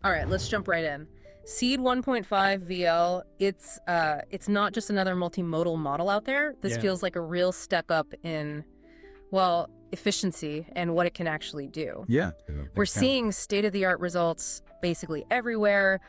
All right, let's jump right in. Seed 1.5-VL, it's not just another multimodal model out there. This feels like a real step up in, well, efficiency and what it can actually do. Yeah. We're seeing state-of-the-art results basically everywhere.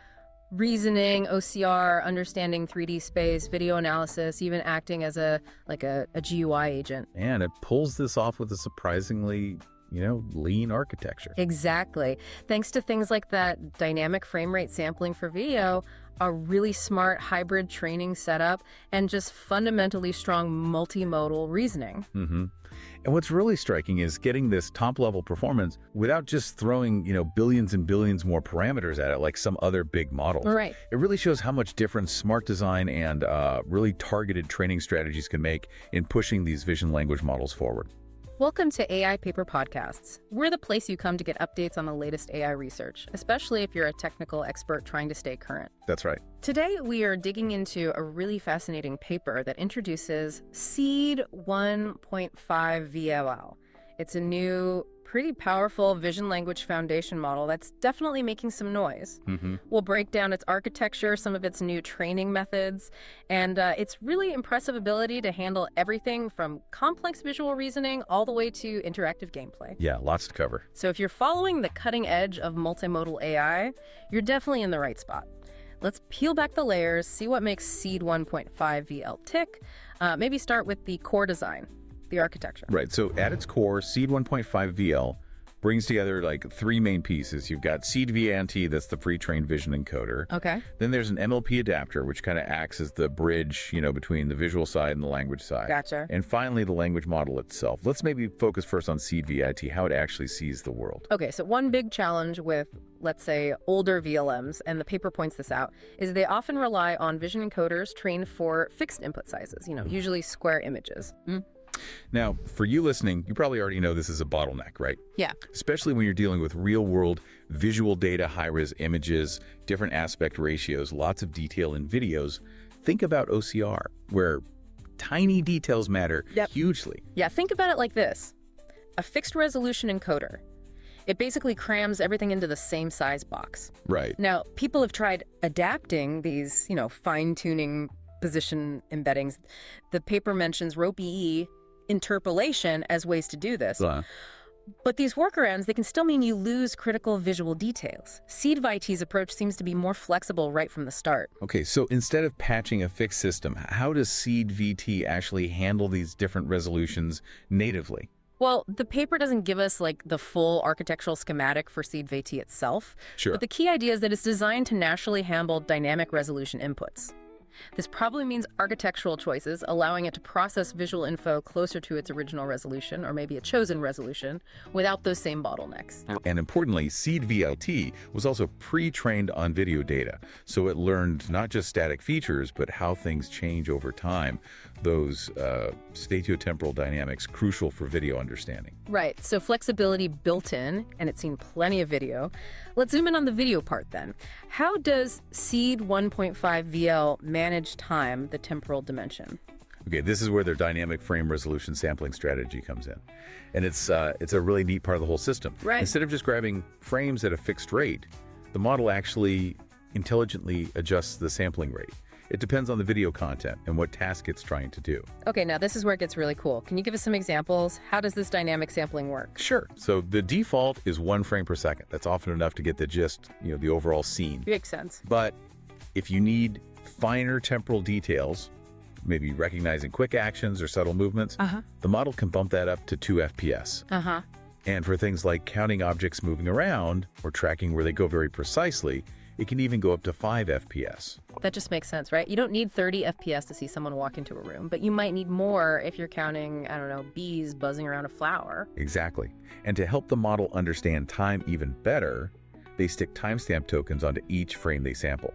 Reasoning, OCR, understanding 3D space, video analysis, even acting as a GUI agent. And it pulls this off with a surprisingly, lean architecture. Exactly. Thanks to things like that dynamic frame rate sampling for video, a really smart hybrid training setup, and just fundamentally strong multimodal reasoning. And what's really striking is getting this top-level performance without just throwing, billions and billions more parameters at it like some other big models. Right. It really shows how much difference smart design and really targeted training strategies can make in pushing these vision language models forward. Welcome to AI Paper Podcasts. We're the place you come to get updates on the latest AI research, especially if you're a technical expert trying to stay current. That's right. Today, we are digging into a really fascinating paper that introduces Seed 1.5-VL. It's a new, pretty powerful vision language foundation model that's definitely making some noise. We'll break down its architecture, some of its new training methods, and its really impressive ability to handle everything from complex visual reasoning all the way to interactive gameplay. Yeah, lots to cover. So if you're following the cutting edge of multimodal AI, you're definitely in the right spot. Let's peel back the layers, see what makes Seed 1.5-VL tick. Maybe start with the core design. The architecture. Right. So at its core, Seed 1.5-VL brings together like three main pieces. You've got Seed-VNT, that's the pre-trained vision encoder. Okay. Then there's an MLP adapter, which kind of acts as the bridge, between the visual side and the language side. Gotcha. And finally, the language model itself. Let's maybe focus first on Seed-VNT, how it actually sees the world. Okay, so one big challenge with, let's say, older VLMs, and the paper points this out, is they often rely on vision encoders trained for fixed input sizes, usually square images. Now, for you listening, you probably already know this is a bottleneck, right? Yeah. Especially when you're dealing with real-world visual data, high-res images, different aspect ratios, lots of detail in videos. Think about OCR, where tiny details matter hugely. Yeah, think about it like this. A fixed resolution encoder. It basically crams everything into the same size box. Right. Now, people have tried adapting these, fine-tuning position embeddings. The paper mentions rope-E interpolation as ways to do this. But these workarounds, they can still mean you lose critical visual details. Seed-VT's approach seems to be more flexible right from the start. Okay, so instead of patching a fixed system, how does Seed-VT actually handle these different resolutions natively? Well, the paper doesn't give us the full architectural schematic for Seed-VT itself. Sure. But the key idea is that it's designed to naturally handle dynamic resolution inputs. This probably means architectural choices, allowing it to process visual info closer to its original resolution, or maybe a chosen resolution, without those same bottlenecks. And importantly, Seed-VT was also pre-trained on video data, so it learned not just static features, but how things change over time, those statiotemporal dynamics crucial for video understanding. Right, so flexibility built in, and it's seen plenty of video. Let's zoom in on the video part then. How does Seed 1.5-VL manage time, the temporal dimension? Okay, this is where their dynamic frame resolution sampling strategy comes in. And it's a really neat part of the whole system. Right. Instead of just grabbing frames at a fixed rate, the model actually intelligently adjusts the sampling rate. It depends on the video content and what task it's trying to do. Okay, now this is where it gets really cool. Can you give us some examples? How does this dynamic sampling work? Sure. So the default is 1 frame per second. That's often enough to get the gist, the overall scene. Makes sense. But if you need finer temporal details, maybe recognizing quick actions or subtle movements, the model can bump that up to 2 FPS. And for things like counting objects moving around or tracking where they go very precisely, it can even go up to 5 FPS. That just makes sense, right? You don't need 30 FPS to see someone walk into a room, but you might need more if you're counting, bees buzzing around a flower. Exactly. And to help the model understand time even better, they stick timestamp tokens onto each frame they sample.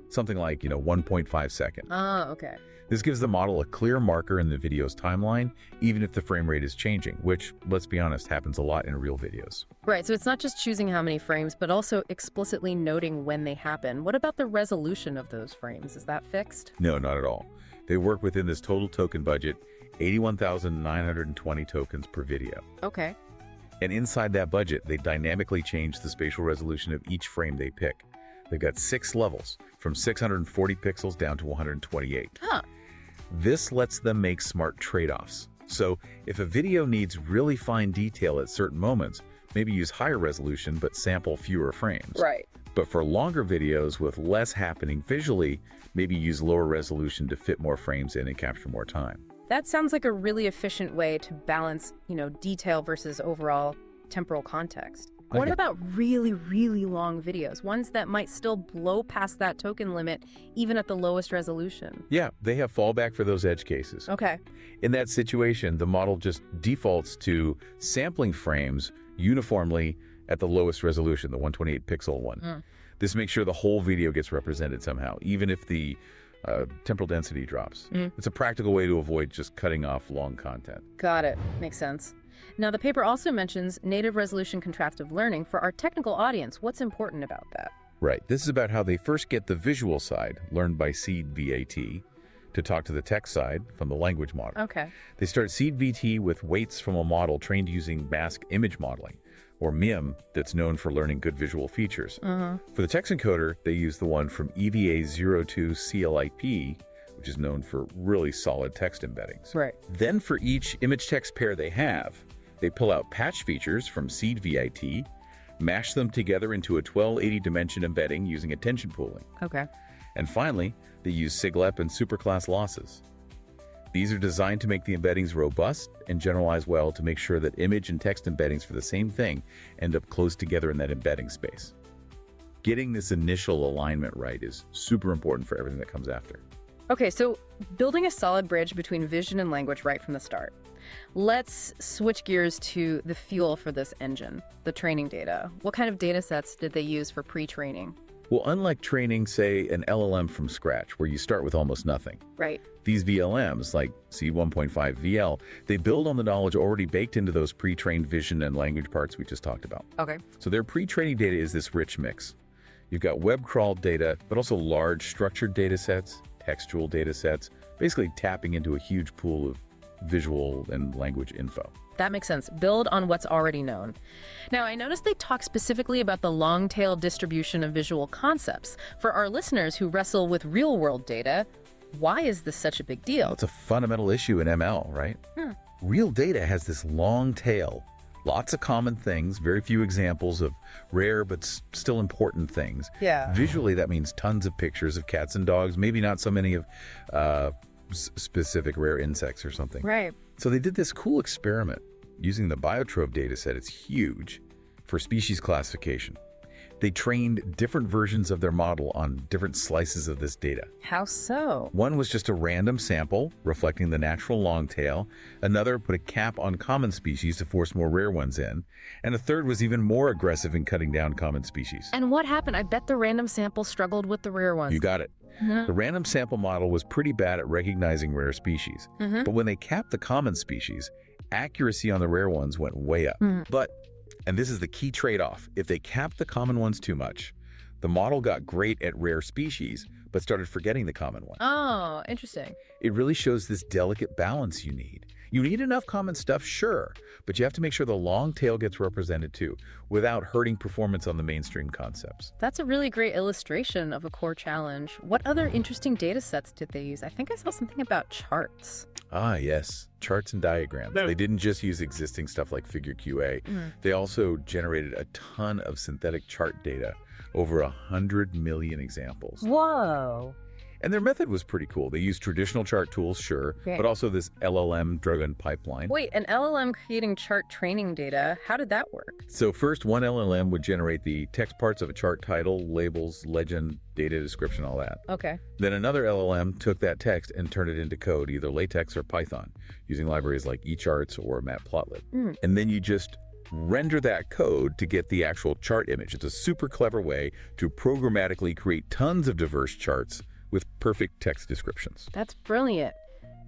Something like, 1.5 seconds. Okay. This gives the model a clear marker in the video's timeline, even if the frame rate is changing, which, let's be honest, happens a lot in real videos. Right, so it's not just choosing how many frames, but also explicitly noting when they happen. What about the resolution of those frames? Is that fixed? No, not at all. They work within this total token budget, 81,920 tokens per video. Okay. And inside that budget, they dynamically change the spatial resolution of each frame they pick. They've got 6 levels, from 640 pixels down to 128. Huh. This lets them make smart trade-offs. So if a video needs really fine detail at certain moments, maybe use higher resolution but sample fewer frames. Right. But for longer videos with less happening visually, maybe use lower resolution to fit more frames in and capture more time. That sounds like a really efficient way to balance, detail versus overall temporal context. What about really, really long videos, ones that might still blow past that token limit even at the lowest resolution? Yeah, they have fallback for those edge cases. Okay. In that situation, the model just defaults to sampling frames uniformly at the lowest resolution, the 128 pixel one. This makes sure the whole video gets represented somehow, even if the temporal density drops. It's a practical way to avoid just cutting off long content. Got it. Makes sense. Now, the paper also mentions native resolution contrastive learning. For our technical audience, what's important about that? Right. This is about how they first get the visual side, learned by Seed1.5-VL, to talk to the text side from the language model. Okay. They start Seed1.5-VL with weights from a model trained using mask image modeling, or MIM, that's known for learning good visual features. For the text encoder, they use the one from EVA02CLIP, which is known for really solid text embeddings. Right. Then for each image-text pair they have, they pull out patch features from Seed1.5-VL, mash them together into a 1280 dimension embedding using attention pooling. Okay. And finally, they use SIGLEP and superclass losses. These are designed to make the embeddings robust and generalize well to make sure that image and text embeddings for the same thing end up close together in that embedding space. Getting this initial alignment right is super important for everything that comes after. Okay, so building a solid bridge between vision and language right from the start. Let's switch gears to the fuel for this engine, the training data. What kind of data sets did they use for pre-training? Well, unlike training, say, an LLM from scratch, where you start with almost nothing. Right. These VLMs, like Seed1.5-VL, they build on the knowledge already baked into those pre-trained vision and language parts we just talked about. Okay. So their pre-training data is this rich mix. You've got web crawled data, but also large structured data sets, textual data sets, basically tapping into a huge pool of visual and language info. That makes sense. Build on what's already known. Now, I noticed they talk specifically about the long-tail distribution of visual concepts. For our listeners who wrestle with real-world data, why is this such a big deal? Well, it's a fundamental issue in ML, right? Real data has this long tail. Lots of common things, very few examples of rare but still important things. Yeah. Visually, that means tons of pictures of cats and dogs, maybe not so many of specific rare insects or something. Right. So they did this cool experiment using the Biotrove dataset. It's huge for species classification. They trained different versions of their model on different slices of this data. How so? One was just a random sample reflecting the natural long tail. Another put a cap on common species to force more rare ones in. And a third was even more aggressive in cutting down common species. And what happened? I bet the random sample struggled with the rare ones. You got it. The random sample model was pretty bad at recognizing rare species. But when they capped the common species, accuracy on the rare ones went way up. But, and this is the key trade-off, if they capped the common ones too much, the model got great at rare species, but started forgetting the common ones. Oh, interesting. It really shows this delicate balance you need. You need enough common stuff, sure, but you have to make sure the long tail gets represented too, without hurting performance on the mainstream concepts. That's a really great illustration of a core challenge. What other interesting data sets did they use? I think I saw something about charts. Ah, yes. Charts and diagrams. They didn't just use existing stuff like Figure QA. They also generated a ton of synthetic chart data, over 100 million examples. Whoa. And their method was pretty cool. They used traditional chart tools, sure, but also this LLM-driven pipeline. Wait, an LLM creating chart training data, how did that work? So first, one LLM would generate the text parts of a chart title, labels, legend, data description, all that. Okay. Then another LLM took that text and turned it into code, either LaTeX or Python, using libraries like eCharts or Matplotlib. And then you just render that code to get the actual chart image. It's a super clever way to programmatically create tons of diverse charts with perfect text descriptions. That's brilliant.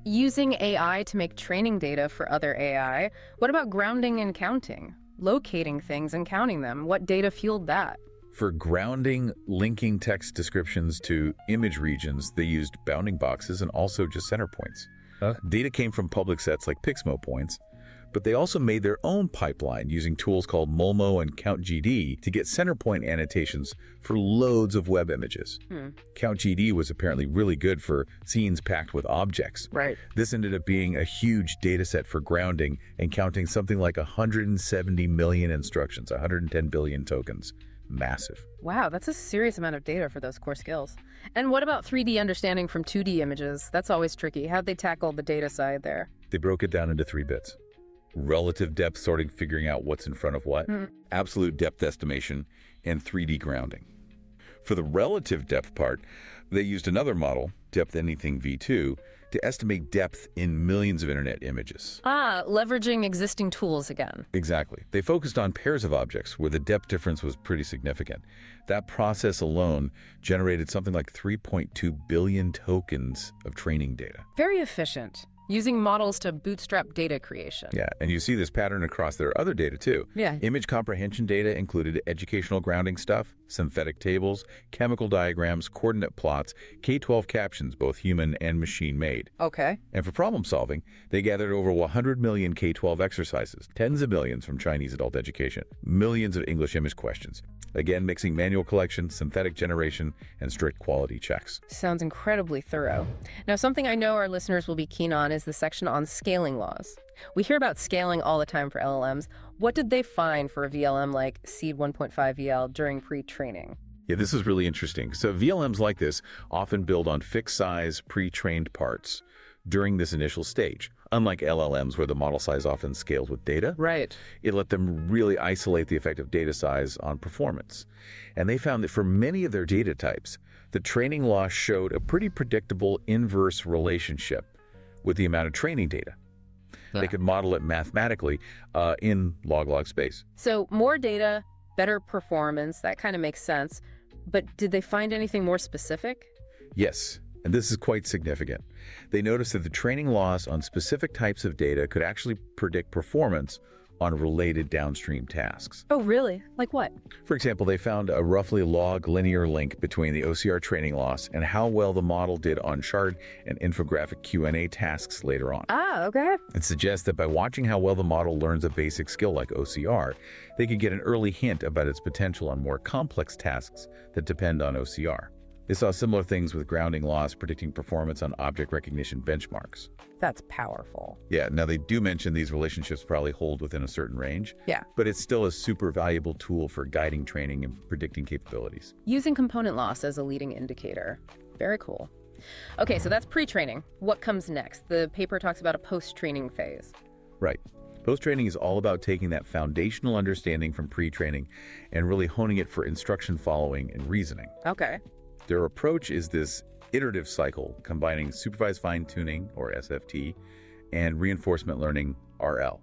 Using AI to make training data for other AI, what about grounding and counting? Locating things and counting them, what data fueled that? For grounding, linking text descriptions to image regions, they used bounding boxes and also just center points. Data came from public sets like Pixmo points, But they also made their own pipeline using tools called Mulmo and CountGD to get center point annotations for loads of web images. CountGD was apparently really good for scenes packed with objects. Right. This ended up being a huge data set for grounding and counting something like 170 million instructions, 110 billion tokens. Massive. Wow, that's a serious amount of data for those core skills. And what about 3D understanding from 2D images? That's always tricky. How'd they tackle the data side there? They broke it down into 3 bits. Relative depth sorting, figuring out what's in front of what, absolute depth estimation, and 3D grounding. For the relative depth part, they used another model, Depth Anything v2, to estimate depth in millions of internet images. Leveraging existing tools again. Exactly. They focused on pairs of objects where the depth difference was pretty significant. That process alone generated something like 3.2 billion tokens of training data. Very efficient. Using models to bootstrap data creation. Yeah, and you see this pattern across their other data too. Yeah. Image comprehension data included educational grounding stuff, synthetic tables, chemical diagrams, coordinate plots, K-12 captions, both human and machine-made. Okay. And for problem solving, they gathered over 100 million K-12 exercises, tens of millions from Chinese adult education, millions of English image questions. Again, mixing manual collection, synthetic generation, and strict quality checks. Sounds incredibly thorough. Now, something I know our listeners will be keen on is the section on scaling laws. We hear about scaling all the time for LLMs. What did they find for a VLM like Seed1.5-VL during pre-training? Yeah, this is really interesting. So VLMs like this often build on fixed size, pre-trained parts during this initial stage. Unlike LLMs, where the model size often scales with data, right, it let them really isolate the effect of data size on performance. And they found that for many of their data types, the training loss showed a pretty predictable inverse relationship with the amount of training data. They could model it mathematically in log-log space. So more data, better performance, that kind of makes sense. But did they find anything more specific? Yes. And this is quite significant. They noticed that the training loss on specific types of data could actually predict performance on related downstream tasks. Oh, really? Like what? For example, they found a roughly log linear link between the OCR training loss and how well the model did on chart and infographic Q&A tasks later on. Okay. It suggests that by watching how well the model learns a basic skill like OCR, they could get an early hint about its potential on more complex tasks that depend on OCR. They saw similar things with grounding loss predicting performance on object recognition benchmarks. That's powerful. Yeah, now they do mention these relationships probably hold within a certain range. Yeah. But it's still a super valuable tool for guiding training and predicting capabilities. Using component loss as a leading indicator. Very cool. Okay, so that's pre-training. What comes next? The paper talks about a post-training phase. Right. Post-training is all about taking that foundational understanding from pre-training and really honing it for instruction following and reasoning. Okay. Their approach is this iterative cycle combining supervised fine-tuning, or SFT, and reinforcement learning, RL.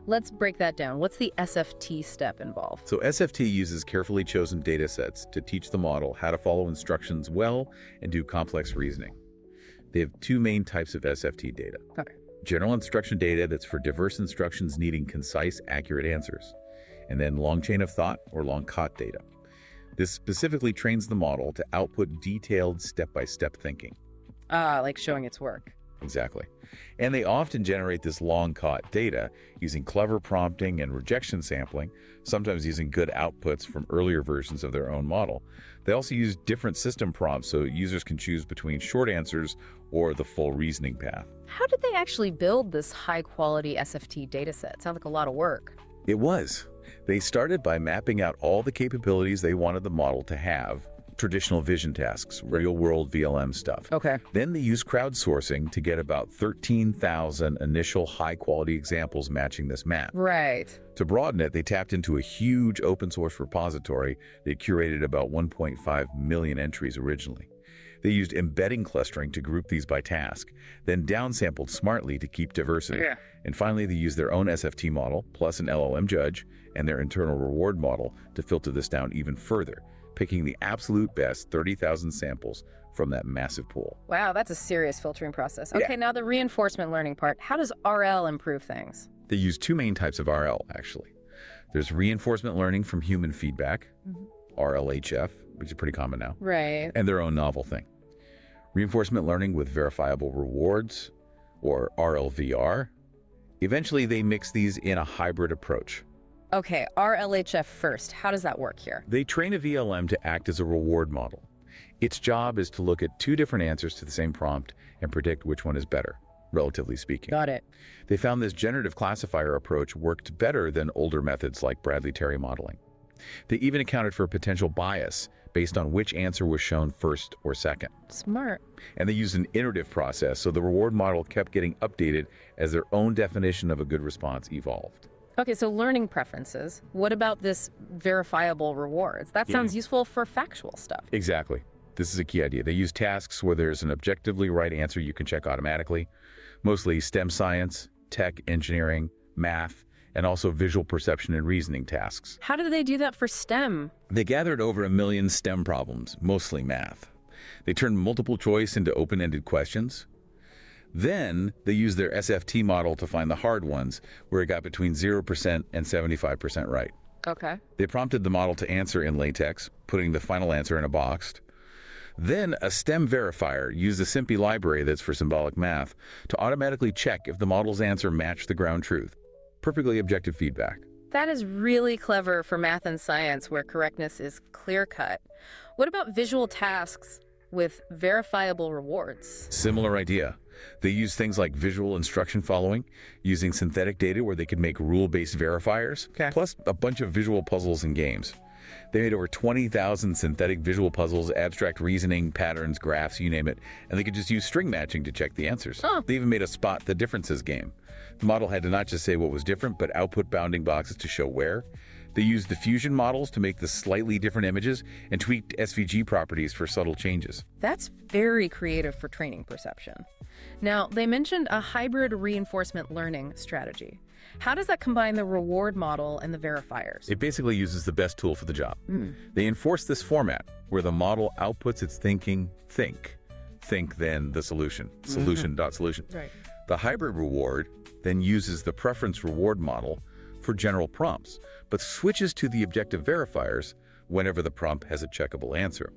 Let's break that down. What's the SFT step involved? So SFT uses carefully chosen data sets to teach the model how to follow instructions well and do complex reasoning. They have 2 main types of SFT data. Okay. General instruction data that's for diverse instructions needing concise, accurate answers. And then long chain of thought, or long COT data. This specifically trains the model to output detailed step-by-step thinking. Like showing its work. Exactly. And they often generate this long COT data using clever prompting and rejection sampling, sometimes using good outputs from earlier versions of their own model. They also use different system prompts so users can choose between short answers or the full reasoning path. How did they actually build this high-quality SFT dataset? Sounds like a lot of work. It was. They started by mapping out all the capabilities they wanted the model to have, traditional vision tasks, real-world VLM stuff. Okay. Then they used crowdsourcing to get about 13,000 initial high-quality examples matching this map. Right. To broaden it, they tapped into a huge open-source repository that curated about 1.5 million entries originally. They used embedding clustering to group these by task, then downsampled smartly to keep diversity. Yeah. And finally, they used their own SFT model, plus an LLM judge, and their internal reward model to filter this down even further, picking the absolute best 30,000 samples from that massive pool. Wow, that's a serious filtering process. Okay, Yeah. Now the reinforcement learning part. How does RL improve things? They use 2 main types of RL, actually. There's reinforcement learning from human feedback, RLHF, which is pretty common now, Right. and their own novel thing. Reinforcement learning with verifiable rewards, or RLVR, Eventually, they mix these in a hybrid approach. Okay, RLHF first. How does that work here? They train a VLM to act as a reward model. Its job is to look at two different answers to the same prompt and predict which one is better, relatively speaking. Got it. They found this generative classifier approach worked better than older methods like Bradley-Terry modeling. They even accounted for a potential bias based on which answer was shown first or second. Smart. And they used an iterative process, so the reward model kept getting updated as their own definition of a good response evolved. Okay, so learning preferences. What about this verifiable rewards? That sounds useful for factual stuff. Exactly. This is a key idea. They use tasks where there's an objectively right answer you can check automatically, mostly STEM science, tech, engineering, math, and also visual perception and reasoning tasks. How do they do that for STEM? They gathered over 1 million STEM problems, mostly math. They turned multiple choice into open-ended questions. Then they used their SFT model to find the hard ones, where it got between 0% and 75% right. Okay. They prompted the model to answer in LaTeX, putting the final answer in a box. Then a STEM verifier used a SIMPy library that's for symbolic math to automatically check if the model's answer matched the ground truth. Perfectly objective feedback. That is really clever for math and science where correctness is clear-cut. What about visual tasks with verifiable rewards? Similar idea. They use things like visual instruction following, using synthetic data where they could make rule-based verifiers, plus a bunch of visual puzzles and games. They made over 20,000 synthetic visual puzzles, abstract reasoning, patterns, graphs, you name it, and they could just use string matching to check the answers. Oh. They even made a spot the differences game. The model had to not just say what was different, but output bounding boxes to show where. They used diffusion models to make the slightly different images and tweaked SVG properties for subtle changes. That's very creative for training perception. Now, they mentioned a hybrid reinforcement learning strategy. How does that combine the reward model and the verifiers? It basically uses the best tool for the job. They enforce this format where the model outputs its thinking, think then the solution, solution.solution. Right. The hybrid reward then uses the preference reward model for general prompts, but switches to the objective verifiers whenever the prompt has a checkable answer.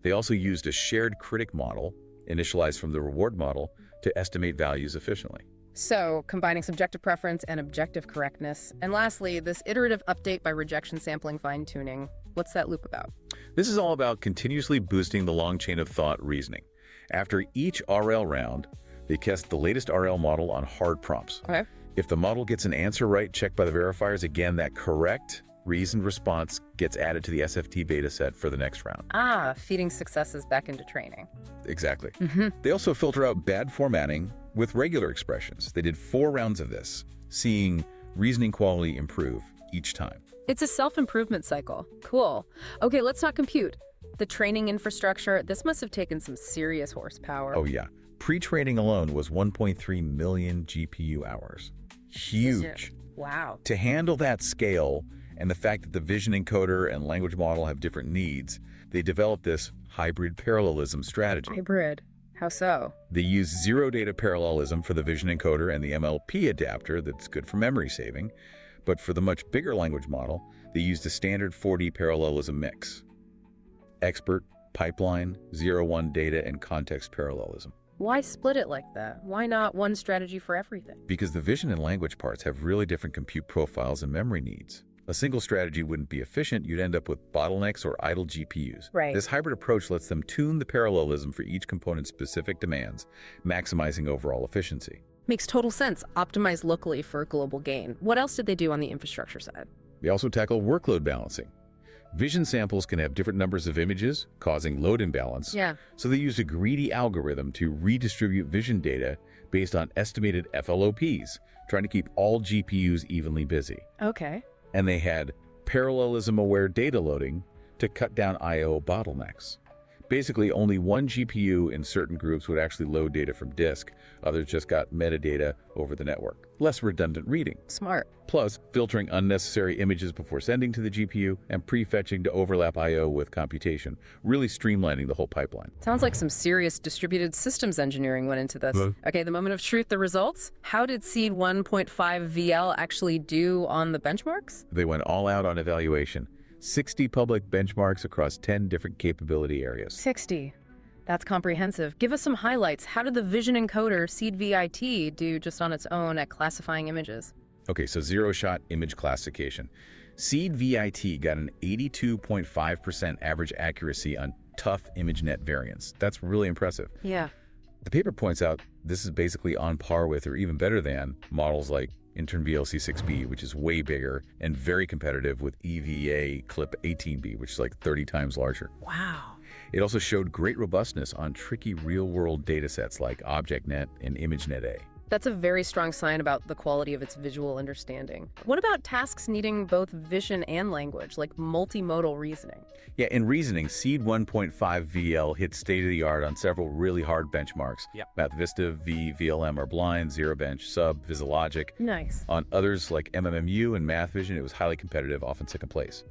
They also used a shared critic model, initialized from the reward model, to estimate values efficiently. So, combining subjective preference and objective correctness. And lastly, this iterative update by rejection sampling fine-tuning. What's that loop about? This is all about continuously boosting the long chain of thought reasoning. After each RL round, they test the latest RL model on hard prompts. Okay. If the model gets an answer right checked by the verifiers, again, that correct reasoned response gets added to the SFT beta set for the next round. Feeding successes back into training. Exactly. They also filter out bad formatting with regular expressions. They did 4 rounds of this, seeing reasoning quality improve each time. It's a self-improvement cycle. Cool. Okay, let's talk compute. The training infrastructure, this must have taken some serious horsepower. Oh yeah. Pre-training alone was 1.3 million GPU hours. Huge. Wow. To handle that scale and the fact that the vision encoder and language model have different needs, they developed this hybrid parallelism strategy. Hybrid. How so? They use zero data parallelism for the vision encoder and the MLP adapter that's good for memory saving, but for the much bigger language model, they used a standard 4D parallelism mix. Expert, pipeline, 0-1 data, and context parallelism. Why split it like that? Why not one strategy for everything? Because the vision and language parts have really different compute profiles and memory needs. A single strategy wouldn't be efficient. You'd end up with bottlenecks or idle GPUs. Right. This hybrid approach lets them tune the parallelism for each component's specific demands, maximizing overall efficiency. Makes total sense. Optimize locally for global gain. What else did they do on the infrastructure side? They also tackle workload balancing. Vision samples can have different numbers of images, causing load imbalance. Yeah. So they used a greedy algorithm to redistribute vision data based on estimated FLOPs, trying to keep all GPUs evenly busy. Okay. And they had parallelism-aware data loading to cut down I/O bottlenecks. Basically, only one GPU in certain groups would actually load data from disk. Others just got metadata over the network. Less redundant reading. Smart. Plus, filtering unnecessary images before sending to the GPU and prefetching to overlap I/O with computation, really streamlining the whole pipeline. Sounds like some serious distributed systems engineering went into this. Okay, the moment of truth, the results. How did Seed1.5-VL actually do on the benchmarks? They went all out on evaluation. 60 public benchmarks across 10 different capability areas. 60. That's comprehensive. Give us some highlights. How did the vision encoder Seed1.5-VL do just on its own at classifying images? Okay, so zero-shot image classification. Seed1.5-VL got an 82.5% average accuracy on tough ImageNet variants. That's really impressive. Yeah. The paper points out this is basically on par with or even better than models like Intern VLC6B, which is way bigger and very competitive with EVA Clip 18B, which is like 30 times larger. Wow. It also showed great robustness on tricky real-world datasets like ObjectNet and ImageNet-A. That's a very strong sign about the quality of its visual understanding. What about tasks needing both vision and language, like multimodal reasoning? Yeah, in reasoning, Seed1.5-VL hit state-of-the-art on several really hard benchmarks. Yep. MathVista, VLM are blind, ZeroBench, Sub, VisiLogic. Nice. On others like MMMU and MathVision, it was highly competitive, often second place.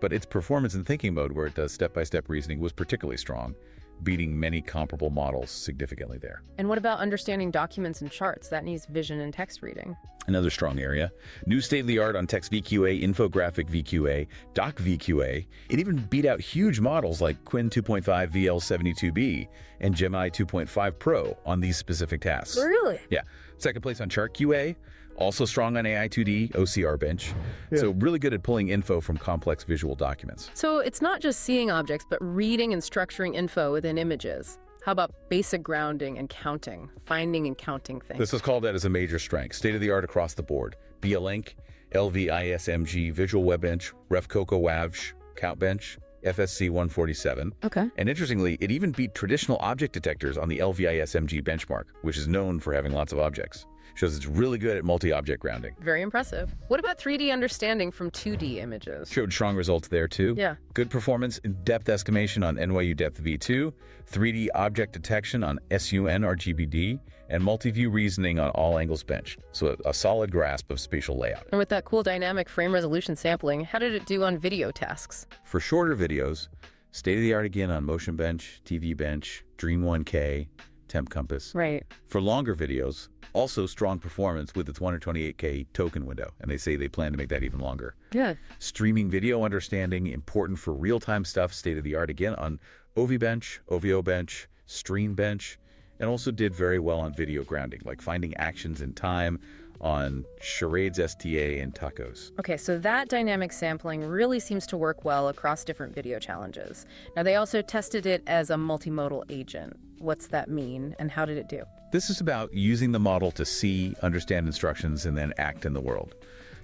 But its performance in thinking mode, where it does step-by-step reasoning, was particularly strong, beating many comparable models significantly there. And what about understanding documents and charts? That needs vision and text reading. Another strong area. New state-of-the-art on text VQA, infographic VQA, doc VQA. It even beat out huge models like Quinn 2.5-VL72B and Gemini 2.5 Pro on these specific tasks. Really? Yeah. Second place on chart QA. Also strong on AI2D, OCR bench. Yeah. So really good at pulling info from complex visual documents. So it's not just seeing objects, but reading and structuring info within images. How about basic grounding and counting, finding and counting things? This is called out as a major strength, state-of-the-art across the board. BLink, LVISMG, Visual Web Bench, RefCoco WAVJ, Count Bench, FSC 147. Okay. And interestingly, it even beat traditional object detectors on the LVISMG benchmark, which is known for having lots of objects. Shows it's really good at multi-object grounding. Very impressive. What about 3D understanding from 2D images? Showed strong results there too. Yeah. Good performance in depth estimation on NYU Depth V2, 3D object detection on SUN RGBD, and multi-view reasoning on all angles bench. So a solid grasp of spatial layout. And with that cool dynamic frame resolution sampling, how did it do on video tasks? For shorter videos, state-of-the-art again on Motion Bench, TV Bench, Dream 1K, Temp Compass. Right. For longer videos, also strong performance with its 128K token window, and they say they plan to make that even longer. Yeah. Streaming video understanding, important for real-time stuff, state-of-the-art again on OV Bench, OVO Bench, Stream Bench, and also did very well on video grounding, like finding actions in time on Charades STA and Tacos. Okay, so that dynamic sampling really seems to work well across different video challenges. Now, they also tested it as a multimodal agent. What's that mean, and how did it do? This is about using the model to see, understand instructions, and then act in the world.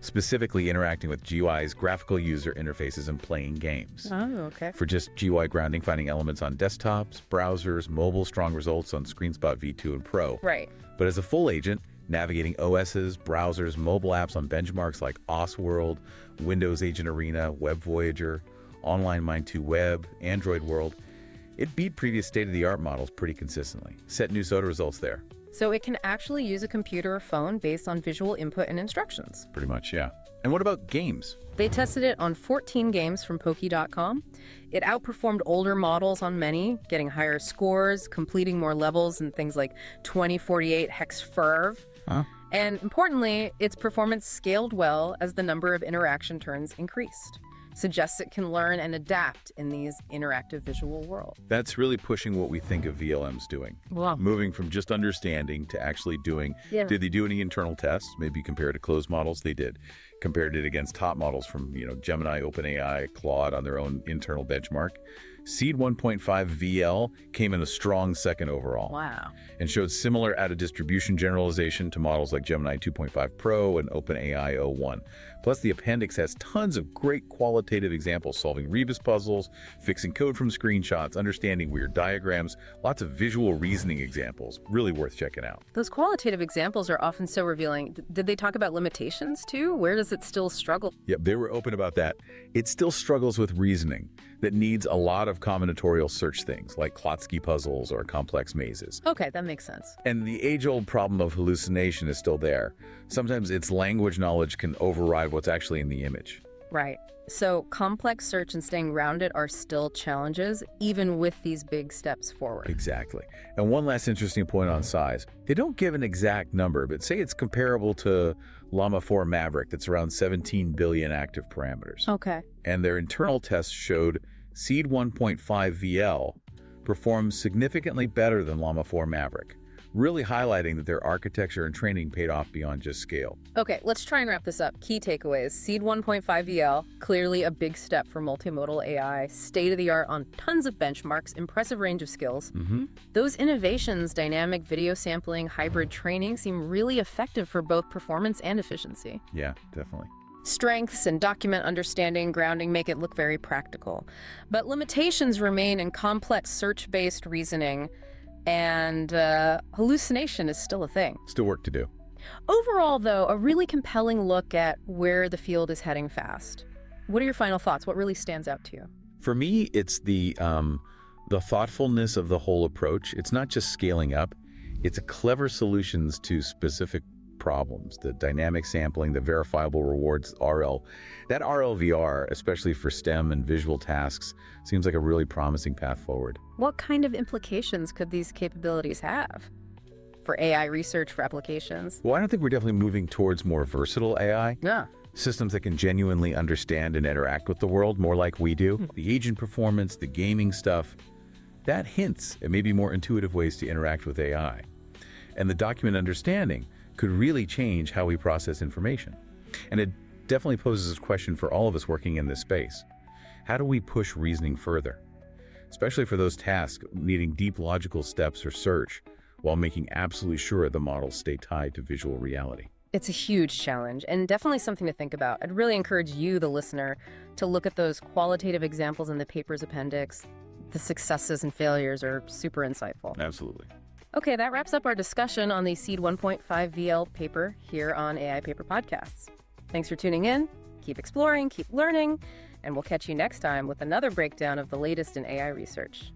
Specifically interacting with GUI's graphical user interfaces and playing games. Oh, okay. For just GUI grounding, finding elements on desktops, browsers, mobile, strong results on ScreenSpot V2 and Pro. Right. But as a full agent, navigating OSs, browsers, mobile apps on benchmarks like OSWorld, Windows Agent Arena, Web Voyager, Online Mind 2 Web, Android World, it beat previous state-of-the-art models pretty consistently. Set new SOTA results there. So it can actually use a computer or phone based on visual input and instructions. Pretty much, yeah. And what about games? They tested it on 14 games from Poki.com. It outperformed older models on many, getting higher scores, completing more levels in things like 2048 hex ferv. Huh? And importantly, its performance scaled well as the number of interaction turns increased. Suggests it can learn and adapt in these interactive visual worlds. That's really pushing what we think of VLMs doing. Wow. Moving from just understanding to actually doing. Yeah. Did they do any internal tests? Maybe compared to closed models? They did. Compared it against top models from, Gemini, OpenAI, Claude on their own internal benchmark. Seed1.5-VL came in a strong second overall. Wow. And showed similar out-of-distribution generalization to models like Gemini 2.5 Pro and OpenAI O1. Plus, the appendix has tons of great qualitative examples solving rebus puzzles, fixing code from screenshots, understanding weird diagrams, lots of visual reasoning examples. Really worth checking out. Those qualitative examples are often so revealing. Did they talk about limitations too? Where does it still struggle? Yep, they were open about that. It still struggles with reasoning that needs a lot of combinatorial search things like Klotsky puzzles or complex mazes. Okay, that makes sense. And the age-old problem of hallucination is still there. Sometimes its language knowledge can override what's actually in the image. Right. So complex search and staying grounded are still challenges, even with these big steps forward. Exactly. And one last interesting point on size. They don't give an exact number, but say it's comparable to Llama 4 Maverick, that's around 17 billion active parameters. Okay. And their internal tests showed Seed1.5-VL performs significantly better than Llama 4 Maverick, really highlighting that their architecture and training paid off beyond just scale. Okay, let's try and wrap this up. Key takeaways. Seed 1.5-VL, clearly a big step for multimodal AI, state-of-the-art on tons of benchmarks, impressive range of skills. Those innovations, dynamic video sampling, hybrid training, seem really effective for both performance and efficiency. Yeah, definitely. Strengths and document understanding, grounding make it look very practical. But limitations remain in complex search-based reasoning, and hallucination is still a thing. Still work to do. Overall, though, a really compelling look at where the field is heading fast. What are your final thoughts? What really stands out to you? For me, it's the thoughtfulness of the whole approach. It's not just scaling up. It's clever solutions to specific problems, the dynamic sampling, the verifiable rewards, RL. That RLVR, especially for STEM and visual tasks, seems like a really promising path forward. What kind of implications could these capabilities have for AI research, for applications? Well, I don't think we're definitely moving towards more versatile AI. Yeah. Systems that can genuinely understand and interact with the world more like we do. The agent performance, the gaming stuff, that hints at maybe more intuitive ways to interact with AI. And the document understanding could really change how we process information. And it definitely poses a question for all of us working in this space. How do we push reasoning further? Especially for those tasks needing deep logical steps or search, while making absolutely sure the models stay tied to visual reality. It's a huge challenge and definitely something to think about. I'd really encourage you, the listener, to look at those qualitative examples in the paper's appendix. The successes and failures are super insightful. Absolutely. Okay, that wraps up our discussion on the Seed 1.5-VL paper here on AI Paper Podcasts. Thanks for tuning in. Keep exploring, keep learning, and we'll catch you next time with another breakdown of the latest in AI research.